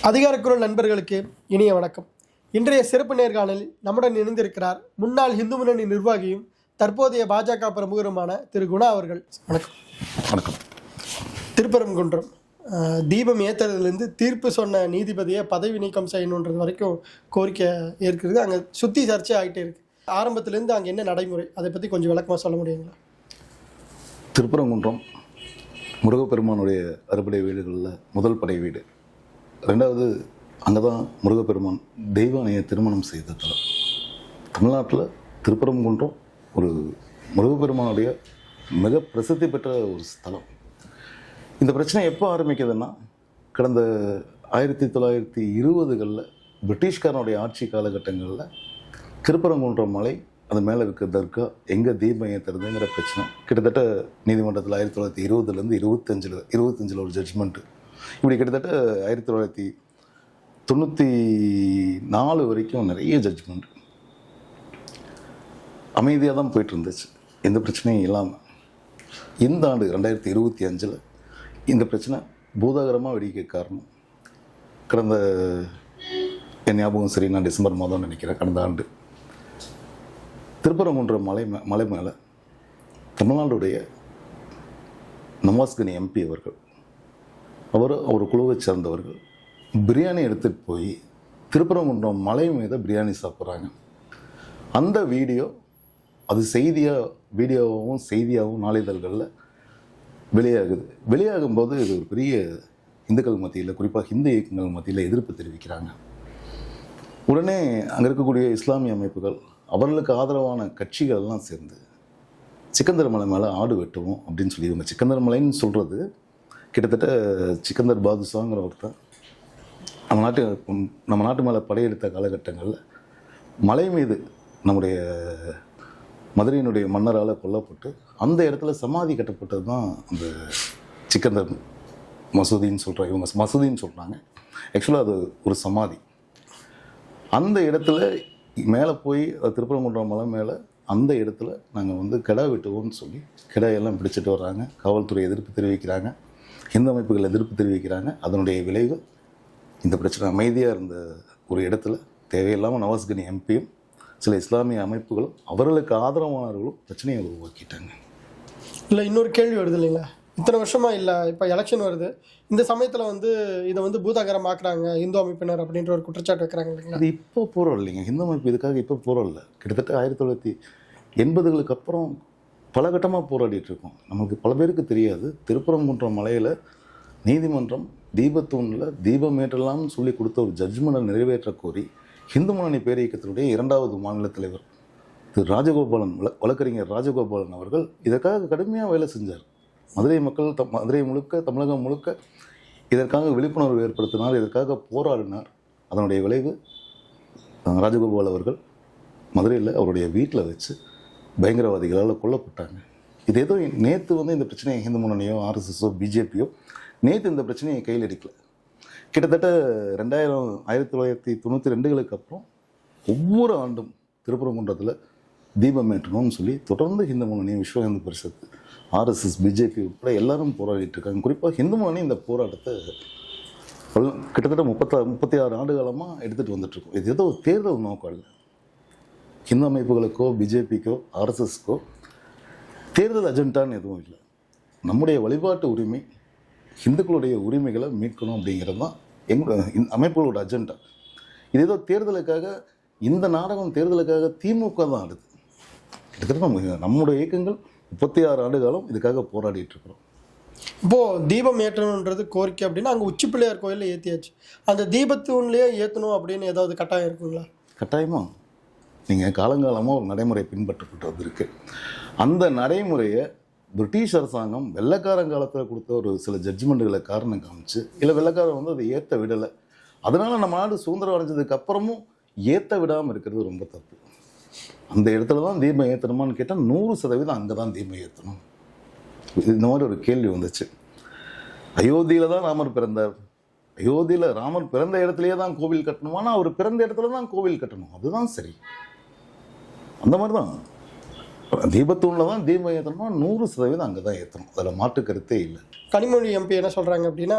அதிகாரக்குரல் நண்பர்களுக்கு இனிய வணக்கம். இன்றைய சிறப்பு நேர்காணலில் நம்முடன் இணைந்திருக்கிறார் முன்னாள் இந்து முன்னணி நிர்வாகியும் தற்போதைய பாஜக பிரமுகருமான திரு குணா அவர்கள். வணக்கம். வணக்கம். திருப்பரங்குன்றம் தீபம் ஏற்றுறதுலேருந்து தீர்ப்பு சொன்ன நீதிபதியை பதவி நீக்கம் செய்யணுன்றது வரைக்கும் கோரிக்கை ஏற்கிறது. அங்கே சுற்றி சர்ச்சை ஆகிட்டே இருக்குது. ஆரம்பத்திலேருந்து அங்கே என்ன நடைமுறை, அதை பற்றி கொஞ்சம் விளக்கமாக சொல்ல முடியுங்களா? திருப்பரங்குன்றம் முருகப்பெருமானுடைய அறுபடை வீடுகளில் முதல் படை வீடு. ரெண்டாவது, அங்கே தான் முருகப்பெருமான் தெய்வானையை திருமணம் செய்த தலம். தமிழ்நாட்டில் திருப்பரங்குன்றம் ஒரு முருகப்பெருமானுடைய மிக பிரசித்தி பெற்ற ஒரு ஸ்தலம். இந்த பிரச்சனை எப்போ ஆரம்பிக்குதுன்னா, கடந்த 1920களில் பிரிட்டிஷ்காரனுடைய ஆட்சி காலகட்டங்களில் திருப்பரங்குன்றம் மலை அது மேலே இருக்கிற தர்கா எங்கே தீபம் ஏற்றுறதுங்கிற பிரச்சனை கிட்டத்தட்ட நீதிமன்றத்தில் 1920லேருந்து 25 ஒரு ஜட்ஜ்மெண்ட்டு. இப்படி கிட்டத்தட்ட 1994 வரைக்கும் நிறைய ஜட்ஜ்மெண்ட் அமைதியாக தான் போயிட்டு இருந்துச்சு, எந்த பிரச்சனையும் இல்லாமல். இந்த ஆண்டு 2025 இந்த பிரச்சனை பூதாகரமாக வெடிக்க காரணம் கடந்த என் ஞாபகம் சரி, நான் டிசம்பர் மாதம் நினைக்கிறேன், கடந்த ஆண்டு திருப்பரங்குன்றம் மலை மேலே தமிழ்நாடுடைய நவாஸ்கனி எம்பி அவர்கள், அவர் குழுவை சேர்ந்தவர்கள் பிரியாணி எடுத்துகிட்டு போய் திருப்பரங்குன்றம் மலை மீது பிரியாணி சாப்பிட்றாங்க. அந்த வீடியோ அது வீடியோவும் செய்தியாகவும் நாளிதழ்களில் வெளியாகும்போது இது ஒரு பெரிய இந்துக்கள் மத்தியில், குறிப்பாக ஹிந்து இயக்கங்கள் மத்தியில் எதிர்ப்பு தெரிவிக்கிறாங்க. உடனே அங்கே இருக்கக்கூடிய இஸ்லாமிய அமைப்புகள், அவர்களுக்கு ஆதரவான கட்சிகள்லாம் சேர்ந்து சிக்கந்தர் மலை மேலே ஆடு வெட்டுவோம் அப்படின்னு சொல்லி, இவங்க சிக்கந்தர் மலைன்னு சொல்கிறது கிட்டத்தட்ட சிக்கந்தர் பாதுஷாங்கிற ஒருத்தன் நம்ம நாட்டு மேலே படையெடுத்த காலகட்டங்களில் மலை மீது நம்முடைய மதுரையினுடைய மன்னரால் கொல்லப்பட்டு அந்த இடத்துல சமாதி கட்டப்பட்டது தான் அந்த சிக்கந்தர் மசூதின்னு சொல்கிறாங்க. இவங்க மசூதின்னு சொல்கிறாங்க, ஆக்சுவலாக அது ஒரு சமாதி. அந்த இடத்துல மேலே போய் திருப்பரங்குன்றம் மலை மேலே அந்த இடத்துல நாங்கள் கிடா வெட்டுவோம்னு சொல்லி கிடாயெல்லாம் பிடிச்சிட்டு வர்றாங்க. காவல்துறை எதிர்ப்பு தெரிவிக்கிறாங்க, இந்து அமைப்புகள் எதிர்ப்பு தெரிவிக்கிறாங்க. அதனுடைய விளைவு இந்த பிரச்சனை அமைதியாக இருந்த ஒரு இடத்துல தேவையில்லாமல் நவாஸ்கனி எம்பியும் சில இஸ்லாமிய அமைப்புகளும் அவர்களுக்கு ஆதரவானவர்களும் பிரச்சனையை உருவாக்கிட்டாங்க. இல்லை, இன்னொரு கேள்வி வருது இல்லைங்களா, இத்தனை வருஷமாக இல்லை, இப்போ எலெக்ஷன் வருது, இந்த சமயத்தில் இதை பூதாகரம் ஆக்குறாங்க இந்து அமைப்பினர் அப்படின்ற ஒரு குற்றச்சாட்டு வைக்கிறாங்க இல்லைங்களா? அது இப்போ போகிறோம் இல்லைங்க, இந்து அமைப்பு இதுக்காக இப்போ போகிறோம் இல்லை. கிட்டத்தட்ட 1980களுக்கு அப்புறம் பல கட்டமாக போராடிட்டு இருக்கோம். நமக்கு பல பேருக்கு தெரியாது, திருப்பரங்குன்றம் மலையில் நீதிமன்றம் தீபத்தூணில் தீபம் ஏற்றலாம்னு சொல்லி கொடுத்த ஒரு ஜட்ஜ்மெண்ட்டை நிறைவேற்ற கோரி இந்து முன்னணி பேரியக்கத்தினுடைய 2வது மாநில தலைவர் திரு ராஜகோபாலன், வழக்கறிஞர் ராஜகோபாலன் அவர்கள் இதற்காக கடுமையாக வேலை செஞ்சார். மதுரை மக்கள், மதுரை முழுக்க, தமிழகம் முழுக்க இதற்காக விழிப்புணர்வு ஏற்படுத்தினார், இதற்காக போராடினார். அதனுடைய விளைவு ராஜகோபால் அவர்கள் மதுரையில் அவருடைய வீட்டில் வச்சு பயங்கரவாதிகளால் கொல்லப்பட்டாங்க. இது ஏதோ நேற்று இந்த பிரச்சனையை இந்து முன்னணியோ ஆர்எஸ்எஸோ பிஜேபியோ நேற்று இந்த பிரச்சனையை கையில் எடுக்கல. கிட்டத்தட்ட 1992களுக்கு அப்புறம் ஒவ்வொரு ஆண்டும் திருப்பரங்குன்றத்தில் தீபம் ஏற்றணும்னு சொல்லி தொடர்ந்து இந்து முன்னணி, விஸ்வ இந்து பரிஷத்து, ஆர்எஸ்எஸ், பிஜேபி உட்பட எல்லாரும் போராடிட்டு இருக்காங்க. குறிப்பாக இந்து முன்னணி இந்த போராட்டத்தை கிட்டத்தட்ட 36 ஆண்டு காலமாக எடுத்துகிட்டு வந்துட்டுருக்கோம். இது ஏதோ ஒரு தேர்தல் நோக்கம் இல்லை. இந்து அமைப்புகளுக்கோ பிஜேபிக்கோ ஆர்எஸ்எஸ்க்கோ தேர்தல் அஜெண்டான்னு எதுவும் இல்லை. நம்முடைய வழிபாட்டு உரிமை, இந்துக்களுடைய உரிமைகளை மீட்கணும் அப்படிங்கிறது தான் எங்களோட அமைப்புகளோட அஜெண்டா. இது ஏதோ தேர்தலுக்காக, இந்த நாடகம் தேர்தலுக்காக திமுக தான் ஆடுது. கிட்டத்தட்ட நம்முடைய இயக்கங்கள் 36 ஆண்டு காலம் இதுக்காக போராடிட்டு இருக்கிறோம். இப்போது தீபம் ஏற்றணுன்றது கோரிக்கை அப்படின்னா அங்கே உச்சி பிள்ளையார் கோயிலில் ஏற்றியாச்சு, அந்த தீபத்தூன்லேயே ஏற்றணும் அப்படின்னு ஏதாவது கட்டாயம் இருக்குங்களா? கட்டாயமாக நீங்கள் காலங்காலமாக ஒரு நடைமுறை பின்பற்றப்பட்டு வந்திருக்கு. அந்த நடைமுறையை பிரிட்டிஷ் அரசாங்கம் வெள்ளைக்காரங்காலத்தில் கொடுத்த ஒரு சில ஜட்ஜ்மெண்ட்டுகளை காரணம் காமிச்சு, இல்லை வெள்ளைக்காரன் அதை ஏற்ற விடலை. அதனால் நம்ம நாடு சுதந்திரம் அடைஞ்சதுக்கு அப்புறமும் ஏற்ற விடாமல் இருக்கிறது ரொம்ப தப்பு. அந்த இடத்துல தான் தீபம் ஏற்றணுமான்னு கேட்டால் 100% அங்கே தான் தீபம் ஏற்றணும். இந்த மாதிரி ஒரு கேள்வி வந்துச்சு. அயோத்தியில் தான் ராமர் பிறந்தார், அயோத்தியில் ராமர் பிறந்த இடத்துலையே தான் கோவில் கட்டணுமானா அவர் பிறந்த இடத்துல தான் கோவில் கட்டணும், அதுதான் சரி. அந்த மாதிரி தான் தீபத்தூணில் தான் தீபம் ஏற்றணுமா 100% அங்கே தான் ஏற்றணும், அதில் மாற்று கருத்தே இல்லை. கனிமொழி எம்பி என்ன சொல்கிறாங்க அப்படின்னா,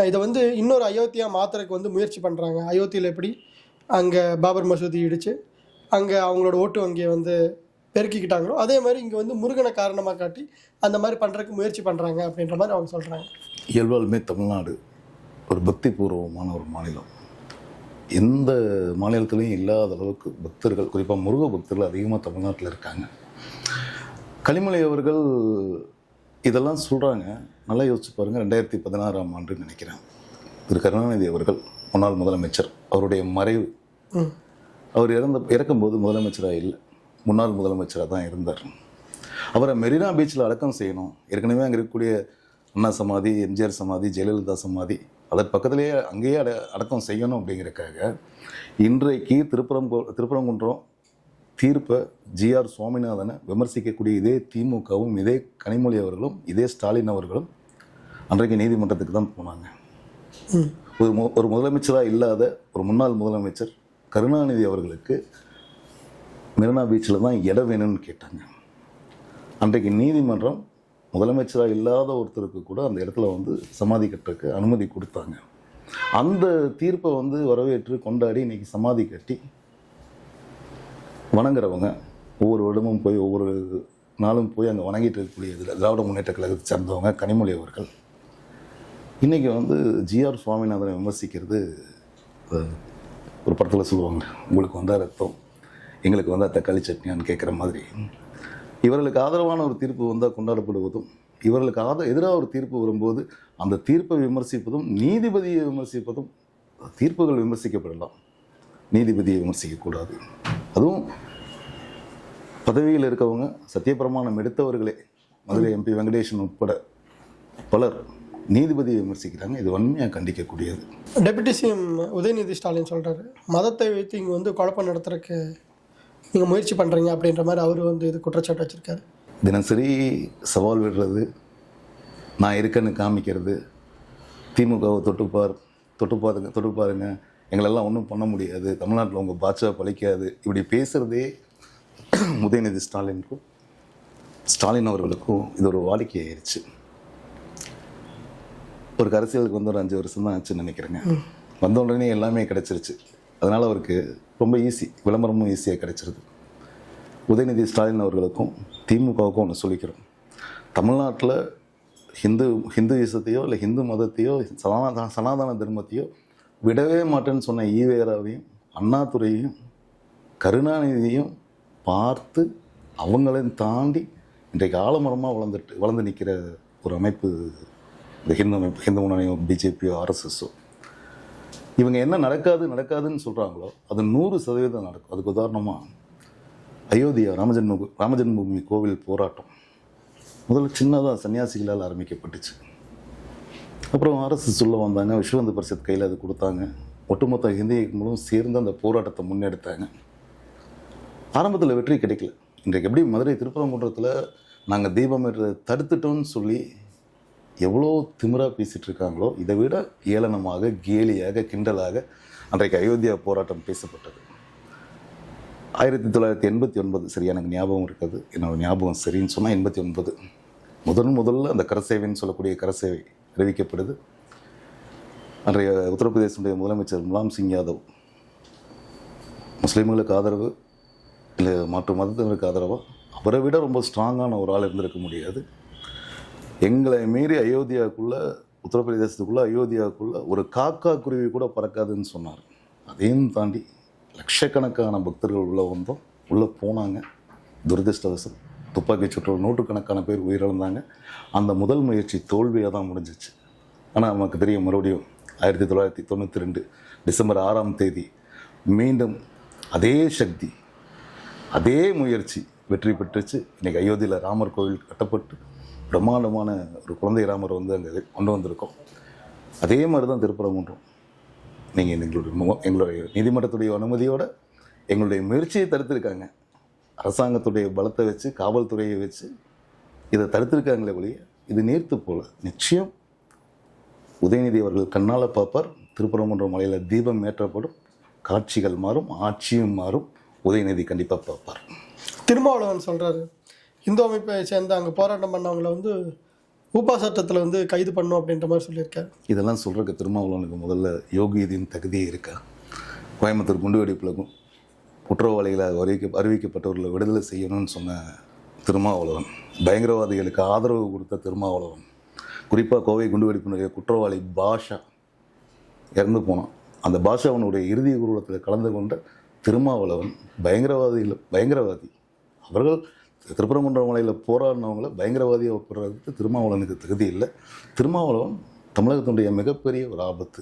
இதை வந்து இன்னொரு அயோத்தியா மாத்திரக்கு வந்து முயற்சி பண்ணுறாங்க. அயோத்தியில் எப்படி அங்கே பாபர் மசூதி இடித்து அங்கே அவங்களோட ஓட்டு வங்கியை வந்து பெருக்கிக்கிட்டாங்களோ, அதே மாதிரி இங்கே வந்து முருகனை காரணமாக காட்டி அந்த மாதிரி பண்ணுறதுக்கு முயற்சி பண்ணுறாங்க அப்படின்ற மாதிரி அவங்க சொல்கிறாங்க. இயல்பாலுமே தமிழ்நாடு ஒரு பக்தி பூர்வமான ஒரு மாநிலம். எந்த மாநிலத்திலையும் இல்லாத அளவுக்கு பக்தர்கள், குறிப்பாக முருக பக்தர்கள் அதிகமாக தமிழ்நாட்டில் இருக்காங்க. கனிமொழி அவர்கள் இதெல்லாம் சொல்கிறாங்க. நல்லா யோசிச்சு பாருங்கள். 2016ஆம் ஆண்டு நினைக்கிறேன், திரு கருணாநிதி அவர்கள் முன்னாள் முதலமைச்சர், அவருடைய மறைவு, அவர் இறக்கும்போது முதலமைச்சராக இல்லை, முன்னாள் முதலமைச்சராக தான் இருந்தார். அவரை மெரினா பீச்சில் அடக்கம் செய்யணும். ஏற்கனவே அங்கே இருக்கக்கூடிய அண்ணா சமாதி, எம்ஜிஆர் சமாதி, ஜெயலலிதா சமாதி, அதற்கு பக்கத்திலேயே அங்கேயே அடக்கம் செய்யணும் அப்படிங்கிறக்காக இன்றைக்கு திருப்பரங்குன்றம் தீர்ப்பை ஜிஆர் சுவாமிநாதனை விமர்சிக்கக்கூடிய இதே திமுகவும், இதே கனிமொழி அவர்களும், இதே ஸ்டாலின் அவர்களும் அன்றைக்கு நீதிமன்றத்துக்கு தான் போனாங்க. ஒரு முதலமைச்சராக இல்லாத ஒரு முன்னாள் முதலமைச்சர் கருணாநிதி அவர்களுக்கு மெரினா பீச்சில் தான் இடம் வேணும்னு கேட்டாங்க. அன்றைக்கு நீதிமன்றம் முதலமைச்சராக இல்லாத ஒருத்தருக்கு கூட அந்த இடத்துல வந்து சமாதி கட்டுறதுக்கு அனுமதி கொடுத்தாங்க. அந்த தீர்ப்பை வந்து வரவேற்று கொண்டாடி இன்றைக்கி சமாதி கட்டி வணங்குறவங்க ஒவ்வொரு வருடமும் போய் ஒவ்வொரு நாளும் போய் அங்கே வணங்கிட்டு இருக்கக்கூடிய திராவிட முன்னேற்ற கழகத்தை சேர்ந்தவங்க கனிமொழி அவர்கள் இன்றைக்கி வந்து ஜிஆர் சுவாமிநாதனை விமர்சிக்கிறது, ஒரு படத்தில் சொல்லுவாங்க, உங்களுக்கு வந்தால் ரத்தம் எங்களுக்கு வந்தால் தக்காளி சட்னியான்னு கேட்குற மாதிரி, இவர்களுக்கு ஆதரவான ஒரு தீர்ப்பு வந்தால் கொண்டாடப்படுவதும், இவர்களுக்கு எதிராக ஒரு தீர்ப்பு வரும்போது அந்த தீர்ப்பை விமர்சிப்பதும், நீதிபதியை விமர்சிப்பதும், தீர்ப்புகள் விமர்சிக்கப்படலாம், நீதிபதியை விமர்சிக்கக்கூடாது. அதுவும் பதவியில் இருக்கவங்க, சத்தியப்பிரமாணம் எடுத்தவர்களே, மதுரை எம்பி வெங்கடேசன் உட்பட பலர் நீதிபதியை விமர்சிக்கிறாங்க. இது வன்மையாக கண்டிக்கக்கூடியது. டெபுட்டி சிஎம் உதயநிதி ஸ்டாலின் சொல்கிறாரு, மதத்தை வைத்து இங்கே வந்து குழப்பம் நடத்துறதுக்கு நீங்கள் முயற்சி பண்ணுறீங்க அப்படின்ற மாதிரி அவர் வந்து இது குற்றச்சாட்டு வச்சுருக்காரு. தினசரி சவால் விடுறது, நான் இருக்கேன்னு காமிக்கிறது, திமுகவை தொட்டு பாருங்க எங்களெல்லாம் ஒன்றும் பண்ண முடியாது, தமிழ்நாட்டில் உங்கள் பாட்சா பழிக்காது, இப்படி பேசுகிறதே உதயநிதி ஸ்டாலினுக்கும் ஸ்டாலின் அவர்களுக்கும் இது ஒரு வாடிக்கை ஆயிடுச்சு. ஒரு அரசியலுக்கு வந்து ஒரு 5 வருஷம் தான் ஆச்சுன்னு நினைக்கிறேங்க. வந்த உடனே எல்லாமே கிடச்சிருச்சு. அதனால் அவருக்கு ரொம்ப விளம்பரமும் ஈஸியாக கிடைச்சிருது. உதயநிதி ஸ்டாலின் அவர்களுக்கும் திமுகவுக்கும் ஒன்று சொல்லிக்கிறோம், தமிழ்நாட்டில் ஹிந்துயிசத்தையோ இல்லை ஹிந்து மதத்தையோ சனாதன தர்மத்தையோ விடவே மாட்டேன்னு சொன்ன ஈவேராவையும் அண்ணாதுரையையும் கருணாநிதியையும் பார்த்து அவங்களையும் தாண்டி இன்றைக்கு ஆலமரமாக வளர்ந்து நிற்கிற ஒரு அமைப்பு இந்த ஹிந்து முன்னணியோ பிஜேபியோ ஆர்எஸ்எஸோ. இவங்க என்ன நடக்காதுன்னு சொல்கிறாங்களோ அது 100% நடக்கும். அதுக்கு உதாரணமாக அயோத்தியா ராமஜென்மபூமி கோவில் போராட்டம் முதல்ல சின்னதாக சன்னியாசிகளால் ஆரம்பிக்கப்பட்டுச்சு. அப்புறம் ஆர்எஸ்எஸ் சொல்ல வந்தாங்க, விஸ்வ இந்து பரிஷத் கையில் அது கொடுத்தாங்க. ஒட்டுமொத்த இந்திய இயக்கங்களும் சேர்ந்து அந்த போராட்டத்தை முன்னெடுத்தாங்க. ஆரம்பத்தில் வெற்றி கிடைக்கல. இன்றைக்கு எப்படி மதுரை திருப்பரங்குன்றத்தில் நாங்கள் தீபம் ஏற்றதை தடுத்துட்டோம்னு சொல்லி எவ்வளோ திமிராக பேசிகிட்டு இருக்காங்களோ, இதை விட ஏளனமாக, கேலியாக, கிண்டலாக அன்றைக்கு அயோத்தியா போராட்டம் பேசப்பட்டது. 1989 சரியா எனக்கு ஞாபகம் இருக்காது, என்னோடய ஞாபகம் சரின்னு சொன்னால் 89 முதல்ல அந்த கரசேவைன்னு சொல்லக்கூடிய கரசேவை அறிவிக்கப்படுது. அன்றைய உத்தரப்பிரதேசனுடைய முதலமைச்சர் முலாம் சிங் யாதவ் முஸ்லீம்களுக்கு ஆதரவு இல்லை மாற்று மதத்தினருக்கு ஆதரவாக அவரை விட ரொம்ப ஸ்ட்ராங்கான ஒரு ஆள் இருந்திருக்க முடியாது. எங்களை மீறி அயோத்தியாவுக்குள்ளே, உத்தரப்பிரதேசத்துக்குள்ளே அயோத்தியாவுக்குள்ளே ஒரு காக்கா குருவி கூட பறக்காதுன்னு சொன்னார். அதையும் தாண்டி லட்சக்கணக்கான பக்தர்கள் உள்ளே வந்தோம், உள்ளே போனாங்க. துரதிர்ஷ்டவசம் துப்பாக்கி சுற்றில் நூற்றுக்கணக்கான பேர் உயிரிழந்தாங்க. அந்த முதல் முயற்சி தோல்வியாக தான் முடிஞ்சிச்சு. ஆனால் நமக்கு தெரியும், மறுபடியும் 1992 டிசம்பர் 6ஆம் தேதி மீண்டும் அதே சக்தி, அதே முயற்சி வெற்றி பெற்றுச்சு. இன்றைக்கி அயோத்தியில் ராமர் கோவில் கட்டப்பட்டு பிரம்மாண்டமான ஒரு குழந்தை ராமர் வந்து அங்கே கொண்டு வந்திருக்கோம். அதே மாதிரி தான் திருப்பரங்குன்றம். நீங்கள் எங்களுடைய நீதிமன்றத்துடைய அனுமதியோடு எங்களுடைய முயற்சியை தடுத்திருக்காங்க. அரசாங்கத்துடைய பலத்தை வச்சு, காவல்துறையை வச்சு இதை தடுத்திருக்காங்களே ஒழிய இது நேர்த்து போல. நிச்சயம் உதயநிதி அவர்கள் கண்ணால் பார்ப்பார். திருப்பரங்குன்றம் மலையில் தீபம் ஏற்றப்படும், காட்சிகள் மாறும், ஆட்சியும் மாறும். உதயநிதி கண்டிப்பாக பார்ப்பார். திருமாவளவன் சொல்கிறாரு, இந்து அமைப்பை சேர்ந்து அங்கே போராட்டம் பண்ணவங்களை வந்து ஊப்பா சட்டத்தில் வந்து கைது பண்ணும் அப்படின்ற மாதிரி சொல்லியிருக்காரு. இதெல்லாம் சொல்கிறக்கு திருமாவளவனுக்கு முதல்ல யோகியதின் தகுதியே இருக்கா? கோயம்புத்தூர் குண்டுவெடிப்பில் குற்றவாளிகளை அறிவிக்கப்பட்டவர்களை விடுதலை செய்யணும்னு சொன்ன திருமாவளவன், பயங்கரவாதிகளுக்கு ஆதரவு கொடுத்த திருமாவளவன், குறிப்பாக கோவை குண்டுவெடிப்பினுடைய குற்றவாளி பாஷா இறந்து போனான். அந்த பாஷாவனுடைய இறுதி ஊர்வலத்தில் கலந்து கொண்ட திருமாவளவன் பயங்கரவாதி. அவர்கள் திருப்பரங்குன்றம் மலையில் போராடினவங்களை பயங்கரவாதியை ஒப்புறதுக்கு திருமாவளவனுக்கு தகுதி இல்லை. திருமாவளவன் தமிழகத்தினுடைய மிகப்பெரிய ஒரு ஆபத்து.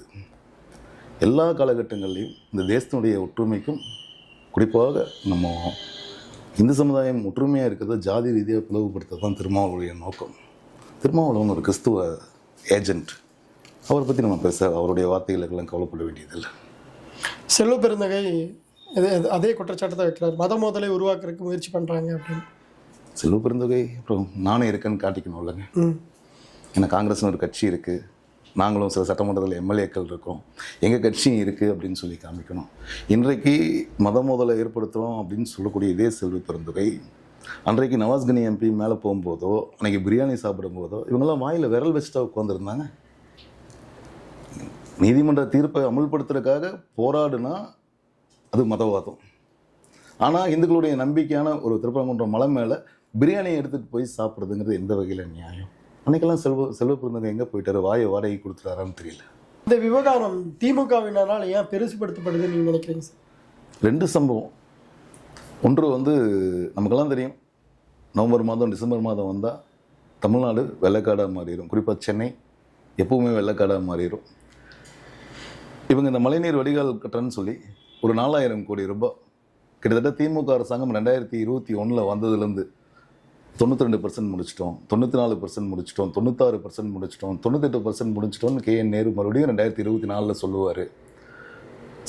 எல்லா காலகட்டங்கள்லையும் இந்த தேசத்தினுடைய ஒற்றுமைக்கும், குறிப்பாக நம்ம இந்து சமுதாயம் ஒற்றுமையாக இருக்கிறத ஜாதி ரீதியாக பிளவுபடுத்த தான் திருமாவளவனுடைய நோக்கம். திருமாவளவன் ஒரு கிறிஸ்துவ ஏஜென்ட். அவரை பற்றி நம்ம அவருடைய வார்த்தைகளுக்கெல்லாம் கவலைப்பட வேண்டியதில்லை. செல்வ பெருந்தகை அதே குற்றச்சாட்டு தான் வைக்கிறார், மத மோதலை உருவாக்குறதுக்கு முயற்சி பண்ணுறாங்க அப்படின்னு. செல்வ பெருந்தகை அப்புறம் நானே இருக்கேன்னு காட்டிக்கணும் இல்லைங்க. ஏன்னா காங்கிரஸ்னு ஒரு கட்சி இருக்குது, நாங்களும் சில சட்டமன்றத்தில் எம்எல்ஏக்கள் இருக்கோம், எங்கள் கட்சியும் இருக்குது அப்படின்னு சொல்லி காமிக்கணும். இன்றைக்கு மத மோதலை ஏற்படுத்துகிறோம் அப்படின்னு சொல்லக்கூடிய இதே செல்வ பெருந்தகை அன்றைக்கு நவாஸ்கனி எம்பி மேலே போகும்போதோ, அன்றைக்கி பிரியாணி சாப்பிடும்போதோ இவங்கெல்லாம் வாயில் விரல் வச்சுட்டா உட்காந்துருந்தாங்க. நீதிமன்ற தீர்ப்பை அமுல்படுத்துறதுக்காக போராடுனா அது மதவாதம். ஆனால் இந்துக்களுடைய நம்பிக்கையான ஒரு திருப்பரங்குன்றம் மலை மேலே பிரியாணியை எடுத்துகிட்டு போய் சாப்பிட்றதுங்கிறது எந்த வகையில் நியாயம்? அன்றைக்கெல்லாம் செல்வ பெருந்தகை எங்கே போயிட்டாரு? வாடகை கொடுத்துட்டாரான்னு தெரியல. இந்த விவகாரம் திமுகவினரால் ஏன் பெருசுபடுத்தப்படுதுன்னு நீங்கள் நினைக்கிறீங்க சார்? 2 சம்பவம். ஒன்று வந்து நமக்கெல்லாம் தெரியும், நவம்பர் மாதம் டிசம்பர் மாதம் வந்தால் தமிழ்நாடு வெள்ளைக்காடாக மாறிடும். குறிப்பாக சென்னை எப்பவுமே வெள்ளைக்காடாக மாறிடும். இவங்க இந்த மழைநீர் வடிகால் கட்டுறன்னு சொல்லி ஒரு 4000 கோடி ரூபாய் கிட்டத்தட்ட திமுக அரசாங்கம் 2021 வந்ததுலேருந்து 92% முடிச்சிட்டோம், 94% முடிச்சிட்டோம், 96% முடிச்சிட்டோம், 98% முடிச்சிட்டோம்னு KN நேரு மறுபடியும் 2024 சொல்லுவார்.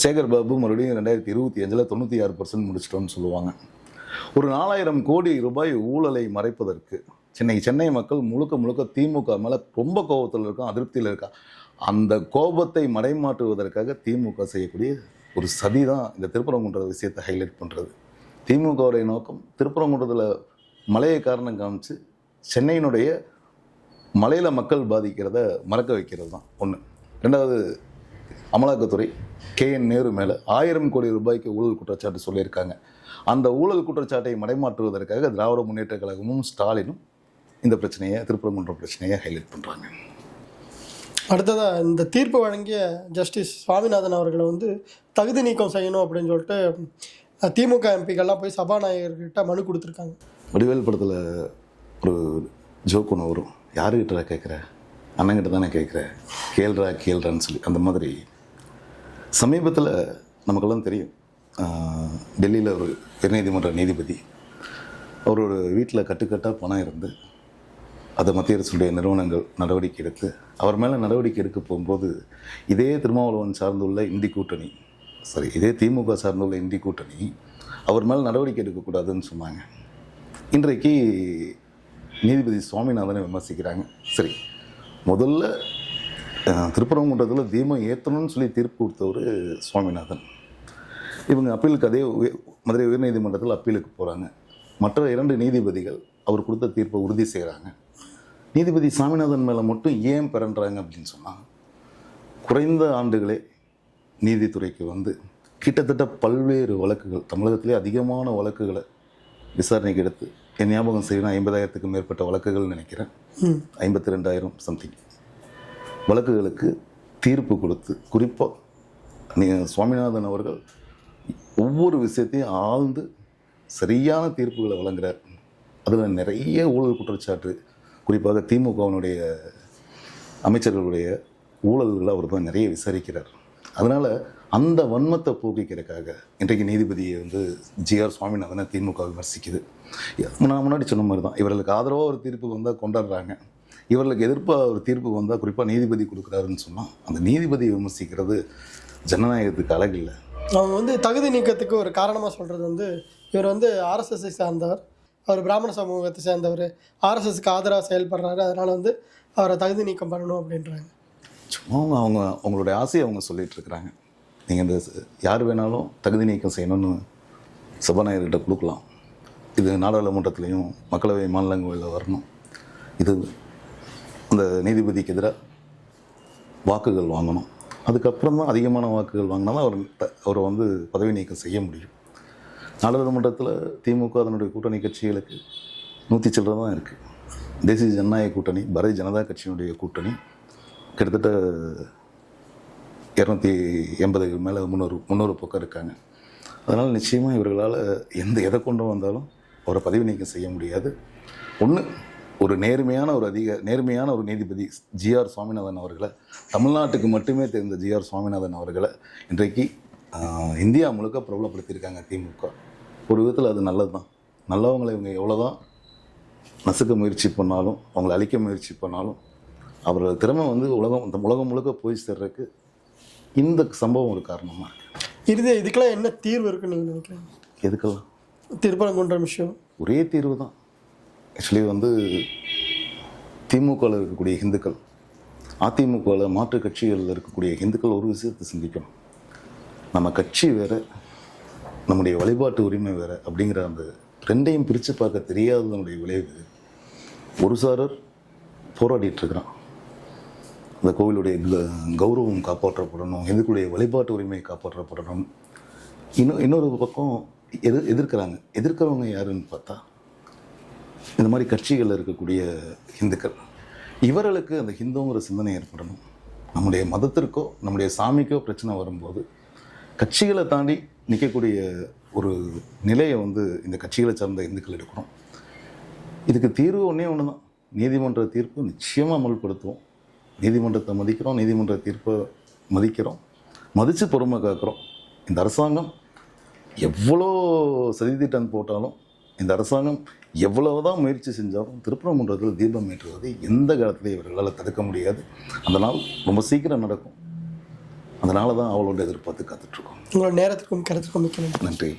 சேகர் பாபு மறுபடியும் 2025 96% முடிச்சிட்டோம்னு சொல்லுவாங்க. ஒரு 4000 கோடி ரூபாய் ஊழலை மறைப்பதற்கு சென்னை மக்கள் முழுக்க திமுக மேலே ரொம்ப கோபத்தில் இருக்கா, அதிருப்தியில் இருக்கா. அந்த கோபத்தை மடைமாற்றுவதற்காக திமுக செய்யக்கூடிய ஒரு சதி தான் இந்த திருப்பரங்குன்ற விஷயத்தை ஹைலைட் பண்ணுறது. திமுகவுடைய நோக்கம் திருப்பரங்குன்றத்தில் மலையை காரணம் காமிச்சு சென்னையினுடைய மலையில் மக்கள் பாதிக்கிறத மறக்க வைக்கிறது தான் ஒன்று. ரெண்டாவது, அமலாக்கத்துறை KN நேரு மேலே 1000 கோடி ரூபாய்க்கு ஊழல் குற்றச்சாட்டு சொல்லியிருக்காங்க. அந்த ஊழல் குற்றச்சாட்டை மடைமாற்றுவதற்காக திராவிட முன்னேற்ற கழகமும் ஸ்டாலினும் இந்த பிரச்சனையை, திருப்பரங்குன்றம் பிரச்சனையை ஹைலைட் பண்ணுறாங்க. அடுத்ததாக இந்த தீர்ப்பு வழங்கிய ஜஸ்டிஸ் சுவாமிநாதன் அவர்களை வந்து தகுதி நீக்கம் செய்யணும் அப்படின்னு சொல்லிட்டு திமுக எம்பிக்கெல்லாம் போய் சபாநாயகர்கிட்ட மனு கொடுத்துருக்காங்க. வடிவேல் படத்தில் ஒரு ஜோக் ஒன்று வரும், யாருக்கிட்ட கேட்குற, அண்ணங்கிட்ட தானே கேட்குற, கேள்றான்னு சொல்லி. அந்த மாதிரி சமீபத்தில் நமக்கெல்லாம் தெரியும், டெல்லியில் ஒரு உயர்நீதிமன்ற நீதிபதி அவரோட வீட்டில் கட்டுக்கட்டாக பணம் இருந்து அதை மத்திய அரசுடைய நிறுவனங்கள் நடவடிக்கை எடுத்து அவர் மேலே நடவடிக்கை எடுக்க போகும்போது இதே திருமாவளவன் சார்ந்துள்ள இந்தி கூட்டணி, இதே திமுக சார்ந்துள்ள இந்தி கூட்டணி அவர் மேலே நடவடிக்கை எடுக்கக்கூடாதுன்னு சொன்னாங்க. இன்றைக்கு நீதிபதி சுவாமிநாதனை விமர்சிக்கிறாங்க. சரி, முதல்ல திருப்பரங்குன்றத்தில் தீபம் ஏற்றணும்னு சொல்லி தீர்ப்பு கொடுத்தவர் சுவாமிநாதன். இவங்க அப்பீலுக்கு அதே மதுரை உயர்நீதிமன்றத்தில் அப்பீலுக்கு போகிறாங்க. மற்ற 2 நீதிபதிகள் அவர் கொடுத்த தீர்ப்பை உறுதி செய்கிறாங்க. நீதிபதி சாமிநாதன் மேலே மட்டும் ஏன் பிறன்றாங்க அப்படின்னு சொன்னால், குறைந்த ஆண்டுகளே நீதித்துறைக்கு வந்து கிட்டத்தட்ட பல்வேறு வழக்குகள், தமிழகத்திலே அதிகமான வழக்குகளை விசாரணைக்கு எடுத்து, என் ஞாபகம் செய்யணும் 50,000க்கு மேற்பட்ட வழக்குகள் நினைக்கிறேன், 52,000 சம்திங் வழக்குகளுக்கு தீர்ப்பு கொடுத்து, குறிப்பாக சுவாமிநாதன் அவர்கள் ஒவ்வொரு விஷயத்தையும் ஆழ்ந்து சரியான தீர்ப்புகளை வழங்குகிறார். அதில் நிறைய ஊழல் குற்றச்சாட்டு, குறிப்பாக திமுகவினுடைய அமைச்சர்களுடைய ஊழல்களை அவர் தான் நிறைய விசாரிக்கிறார். அதனால் அந்த வன்மத்தை போக்கிக்கிறதுக்காக இன்றைக்கு நீதிபதியை வந்து GR சுவாமிநாதனை திமுக விமர்சிக்குது. நான் முன்னாடி சொன்ன மாதிரி தான், இவர்களுக்கு ஆதரவாக ஒரு தீர்ப்பு வந்தால் கொண்டாடுறாங்க, இவர்களுக்கு எதிர்ப்பாக ஒரு தீர்ப்பு வந்தால், குறிப்பாக நீதிபதி கொடுக்குறாருன்னு சொன்னால் அந்த நீதிபதியை விமர்சிக்கிறது ஜனநாயகத்துக்கு அழகில்லை. அவங்க வந்து தகுதி நீக்கத்துக்கு ஒரு காரணமாக சொல்கிறது வந்து, இவர் வந்து RSSஐ சார்ந்தவர், அவர் பிராமண சமூகத்தை சேர்ந்தவர், RSSக்கு ஆதரவாக செயல்படுறாரு, அதனால் வந்து அவரை தகுதி நீக்கம் பண்ணணும் அப்படின்றாங்க. சும்மா அவங்களுடைய ஆசையை அவங்க சொல்லிகிட்டு இருக்கிறாங்க. நீங்கள் இந்த யார் வேணாலும் தகுதி நீக்கம் செய்யணும்னு சபாநாயகர்கிட்ட கொடுக்கலாம். இது நாடாளுமன்றத்துலேயும் மக்களவை மாநிலங்களில் வரணும். இது அந்த நீதிபதிக்கு எதிராக வாக்குகள் வாங்கணும். அதுக்கப்புறம் தான் அதிகமான வாக்குகள் வாங்கினா தான் அவரை வந்து பதவி நீக்கம் செய்ய முடியும். நாடாளுமன்றத்தில் திமுக அதனுடைய கூட்டணி கட்சிகளுக்கு 100 சில்லறை தான் இருக்குது. தேசிய ஜனநாயக கூட்டணி, பாரதிய ஜனதா கட்சியினுடைய கூட்டணி கிட்டத்தட்ட 280க்கு மேலே 300 பக்கம் இருக்காங்க. அதனால் நிச்சயமாக இவர்களால் எதை கொண்டு வந்தாலும் அவரை பதவி நீக்கம் செய்ய முடியாது. ஒன்று, ஒரு நேர்மையான ஒரு நீதிபதி ஜிஆர் சுவாமிநாதன் அவர்களை, தமிழ்நாட்டுக்கு மட்டுமே தெரிந்த ஜிஆர் சுவாமிநாதன் அவர்களை இன்றைக்கு இந்தியா முழுக்க பிரபலப்படுத்தியிருக்காங்க திமுக. ஒரு விதத்தில் அது நல்லது தான். நல்லவங்களை இவங்க எவ்வளோ தான் நசுக்க முயற்சி பண்ணாலும், அவங்களை அழிக்க முயற்சி பண்ணாலும், அவர்கள் திறமை வந்து உலகம் முழுக்க போய் சேர்றதுக்கு இந்த சம்பவம் ஒரு காரணமாக இருக்குது. இதுக்கெல்லாம் என்ன தீர்வு இருக்குன்னு நீங்கள் நினைக்கிறீங்க? எதுக்கெல்லாம்? திருப்பரங்குன்றம் விஷயம் ஒரே தீர்வு தான். ஆக்சுவலி வந்து திமுகவில் இருக்கக்கூடிய இந்துக்கள், அதிமுகவில் மாற்று கட்சிகளில் இருக்கக்கூடிய இந்துக்கள் ஒரு விஷயத்தை சிந்திக்கணும். நம்ம கட்சி வேறு, நம்முடைய வழிபாட்டு உரிமை வேறு அப்படிங்கிற அந்த ரெண்டையும் பிரித்து பார்க்க தெரியாததனுடைய விளைவு. ஒரு சாரர் போராடிட்டுருக்கிறான், இந்த கோவிலுடைய கௌரவம் காப்பாற்றப்படணும், இந்துக்களுடைய வழிபாட்டு உரிமை காப்பாற்றப்படணும். இன்னொரு பக்கம் எதிர்க்கிறாங்க. எதிர்க்கிறவங்க யாருன்னு பார்த்தா இந்த மாதிரி கட்சிகளில் இருக்கக்கூடிய இந்துக்கள். இவர்களுக்கு அந்த ஹிந்துங்கிற சிந்தனை ஏற்படணும். நம்முடைய மதத்திற்கோ நம்முடைய சாமிக்கோ பிரச்சனை வரும்போது கட்சிகளை தாண்டி நிற்கக்கூடிய ஒரு நிலையை வந்து இந்த கட்சிகளை சார்ந்த இந்துக்கள் எடுக்கணும். இதுக்கு தீர்வு ஒன்று தான். நீதிமன்ற தீர்ப்பு நிச்சயமாக அமல்படுத்துவோம். நீதிமன்றத்தை மதிக்கிறோம், நீதிமன்ற தீர்ப்பை மதிக்கிறோம், மதித்து பொறுமை காக்கிறோம். இந்த அரசாங்கம் எவ்வளோ சதித்திட்டம் போட்டாலும், இந்த அரசாங்கம் எவ்வளவு தான் முயற்சி செஞ்சாலும் திருப்பரங்குன்றத்தில் தீபம் ஏற்றுவதை எந்த காலத்திலையும் இவர்களால் தடுக்க முடியாது. அந்த நாள் ரொம்ப சீக்கிரம் நடக்கும். அதனால தான் அவளோட எதிர்பார்த்து காத்துட்ருக்கோம். உங்களோட நேரத்துக்கும் கருத்துக்கும் மிக்க நன்றி. நன்றி.